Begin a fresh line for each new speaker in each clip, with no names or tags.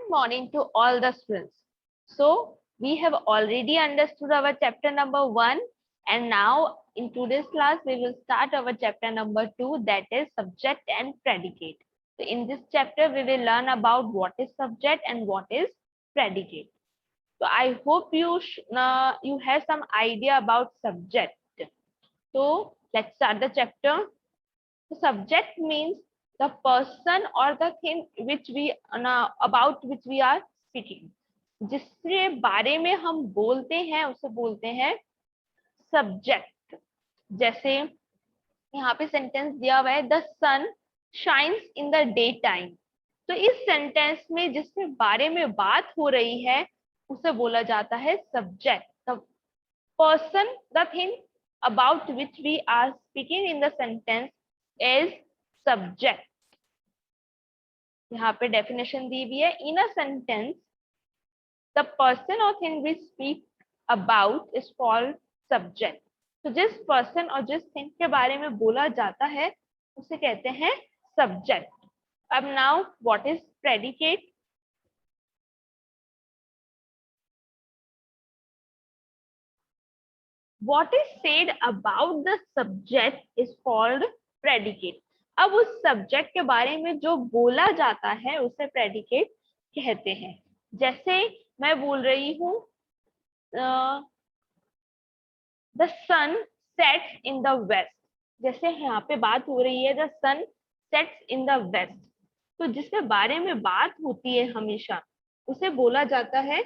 Good morning to all the students. So we have already understood our chapter number 1, and now in today's class we will start our chapter number 2, that is subject and predicate. So in this chapter we will learn about what is subject and what is predicate. So I hope you have some idea about subject. So let's start the chapter. So subject means the person or the thing which we about which we are speaking. जिसके बारे में हम बोलते हैं उसे बोलते हैं subject. जैसे यहाँ पे सेंटेंस दिया हुआ है the sun shines in the day time. तो इस सेंटेंस में जिसके बारे में बात हो रही है उसे बोला जाता है subject. The person the thing about which we are speaking in the sentence is subject. यहाँ पे डेफिनेशन दी हुई है. In a sentence the person और thing we speak about is called subject. तो जिस पर्सन और जिस थिंग के बारे में बोला जाता है उसे कहते हैं सब्जेक्ट. अब now what is predicate? What is said about the subject is called predicate. अब उस सब्जेक्ट के बारे में जो बोला जाता है उसे प्रेडिकेट कहते हैं. जैसे मैं बोल रही हूँ the sun sets in the west. जैसे यहाँ पे बात हो रही है the sun sets in the west. तो जिसके बारे में बात होती है हमेशा उसे बोला जाता है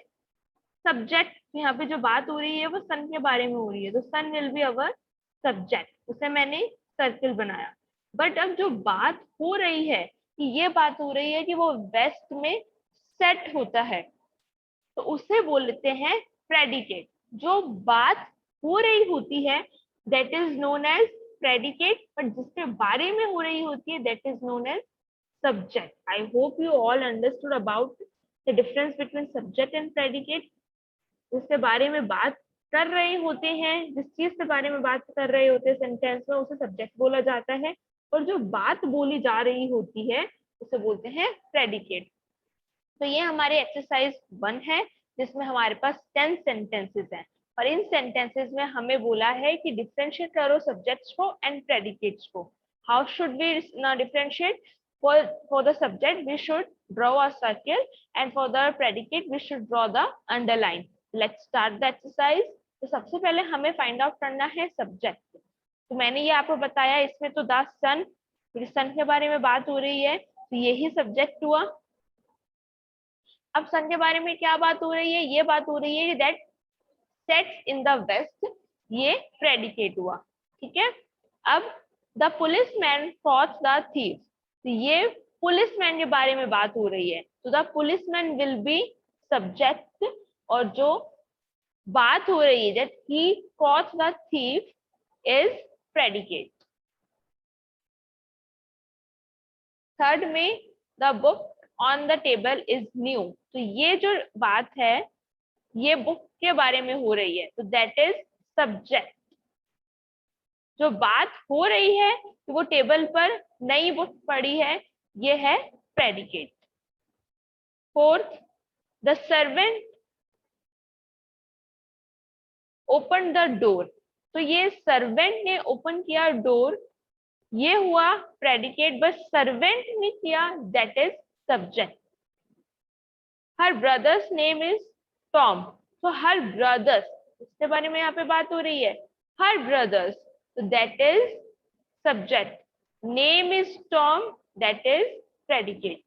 सब्जेक्ट. यहाँ पे जो बात हो रही है वो सन के बारे में हो रही है तो सन विल बी अवर सब्जेक्ट. उसे मैंने सर्किल बनाया. बट अब जो बात हो रही है कि ये बात हो रही है कि वो वेस्ट में सेट होता है तो उसे बोलते हैं प्रेडिकेट. जो बात हो रही होती है that is known as predicate. But जिसके बारे में हो रही होती है that is known as subject. I hope you all understood about the difference between subject and predicate. उसके बारे में बात कर रहे होते हैं, जिस चीज के बारे में बात कर रहे होते हैं सेंटेंस में उसे सब्जेक्ट बोला जाता है और जो बात बोली जा रही होती है उसे बोलते हैं प्रेडिकेट. तो ये हमारे एक्सरसाइज 1 है जिसमें हमारे पास 10 सेंटेंसेस हैं और इन सेंटेंसेस में हमें बोला है कि डिफरेंशिएट करो सब्जेक्ट्स को एंड प्रेडिकेट्स को. How should we differentiate? for the subject we should draw a circle and for the predicate we should draw the underline. Let's start the exercise. तो सबसे पहले हमें फाइंड आउट करना है subject. तो मैंने ये आपको बताया इसमें तो द सन, सन के बारे में बात हो रही है तो यही सब्जेक्ट हुआ. अब सन के बारे में क्या बात हो रही है? ये बात हो रही है that sets in the west, ये प्रेडिकेट हुआ. ठीक है. अब the policeman caught the thief. तो ये पुलिसमैन के बारे में बात हो रही है तो the policeman will be subject और जो बात हो रही है that he caught the thief is predicate. Third में the book on the table is new. तो ये जो बात है ये बुक के बारे में हो रही है तो दैट इज सब्जेक्ट. जो बात हो रही है तो वो टेबल पर नई बुक पड़ी है ये है predicate. Fourth, the servant open the door. तो ये सर्वेंट ने ओपन किया डोर, ये हुआ प्रेडिकेट. बट सर्वेंट ने किया that is subject. Her brother's name is Tom. तो हर ब्रदर्स इसके बारे में यहाँ पे बात हो रही है. हर brothers so that is subject. Name is Tom, that is predicate.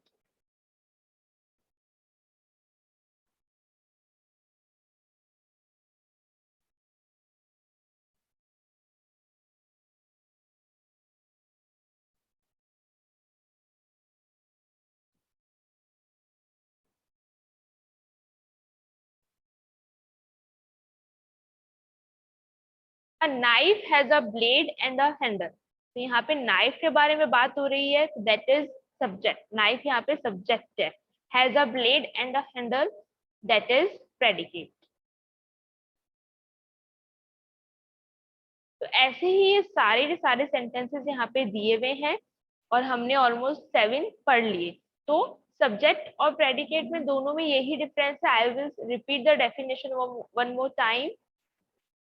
A knife has a blade and a handle. तो यहाँ पे नाइफ के बारे में बात हो रही है दैट इज सब्जेक्ट. नाइफ यहाँ पे सब्जेक्ट है. Has a blade and a handle that is predicate. तो ऐसे ही ये सारे के सारे सेंटेंसेस यहाँ पे दिए हुए हैं और हमने ऑलमोस्ट 7 पढ़ लिए. तो सब्जेक्ट और प्रेडिकेट में दोनों में यही डिफरेंस है. I will repeat the definition one more time.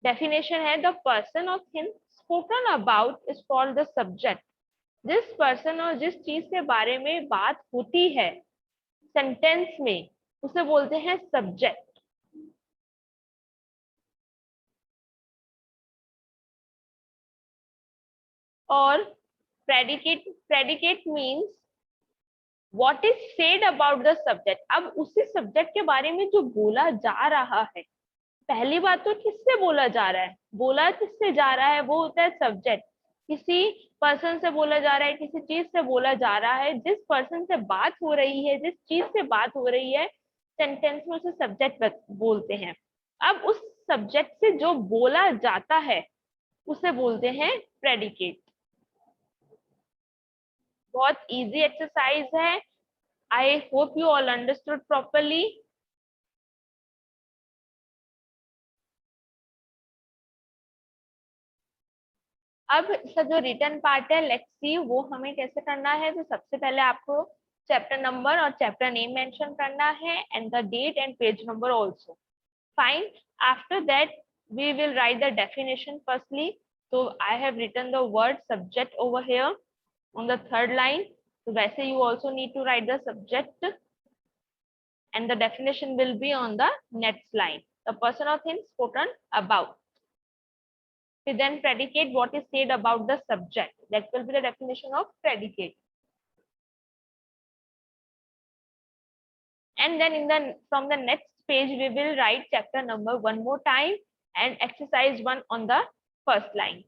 Definition है द पर्सन और thing spoken about is called the subject. जिस पर्सन और जिस चीज के बारे में बात होती है सेंटेंस में उसे बोलते हैं सब्जेक्ट. और predicate means what is said about the subject. अब उसी सब्जेक्ट के बारे में जो बोला जा रहा है, पहली बात तो किससे बोला जा रहा है, बोला किससे जा रहा है, वो होता है सब्जेक्ट. किसी पर्सन से बोला जा रहा है, किसी चीज से बोला जा रहा है, जिस पर्सन से बात हो रही है, जिस चीज से बात हो रही है सेंटेंस में उसे सब्जेक्ट बोलते हैं. अब उस सब्जेक्ट से जो बोला जाता है उसे बोलते हैं प्रेडिकेट. बहुत इजी एक्सरसाइज है. I hope you all understood properly. अब इसका जो रिटर्न पार्ट है लेट्स सी वो हमें कैसे करना है. तो सबसे पहले आपको चैप्टर नंबर और चैप्टर नेम मेंशन करना है and the date and page number also. Fine. After that we will write the definition firstly. So I have written the word subject over here on the third line. So वैसे you also need to write the subject and the definition will be on the next line. The person or thing spoken about. Then predicate what is said about the subject. That will be the definition of predicate. And then from the next page we will write chapter number one more time and exercise 1 on the first line.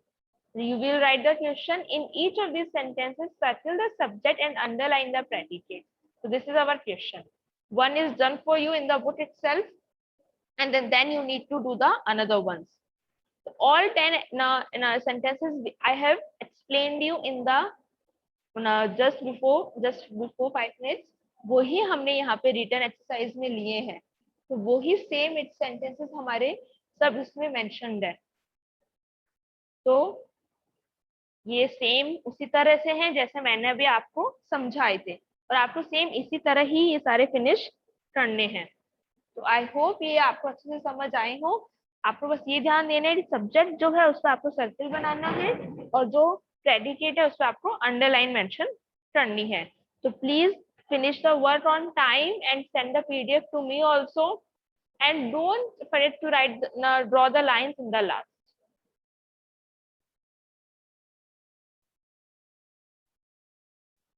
You will write the question. In each of these sentences circle the subject and underline the predicate. So this is our question. One is done for you in the book itself and then you need to do the another ones. So all 10 sentences I have explained you in the just before 5 minutes. वही हमने यहाँ पे return exercise में लिए हैं. तो वही same sentences हमारे सब इसमें मेंशन्ड है. तो ये सेम उसी तरह से हैं जैसे मैंने अभी आपको समझाए थे और आपको सेम इसी तरह ही ये सारे फिनिश करने हैं. तो आई होप ये आपको अच्छे से समझ आए हो. आपको बस ये ध्यान देना है कि सब्जेक्ट जो है उस पर आपको सर्कल बनाना है और जो प्रेडिकेट है उस पर आपको अंडरलाइन मेंशन करनी है. तो please finish the work on time and send the PDF to me also, and don't forget to draw the lines in the last.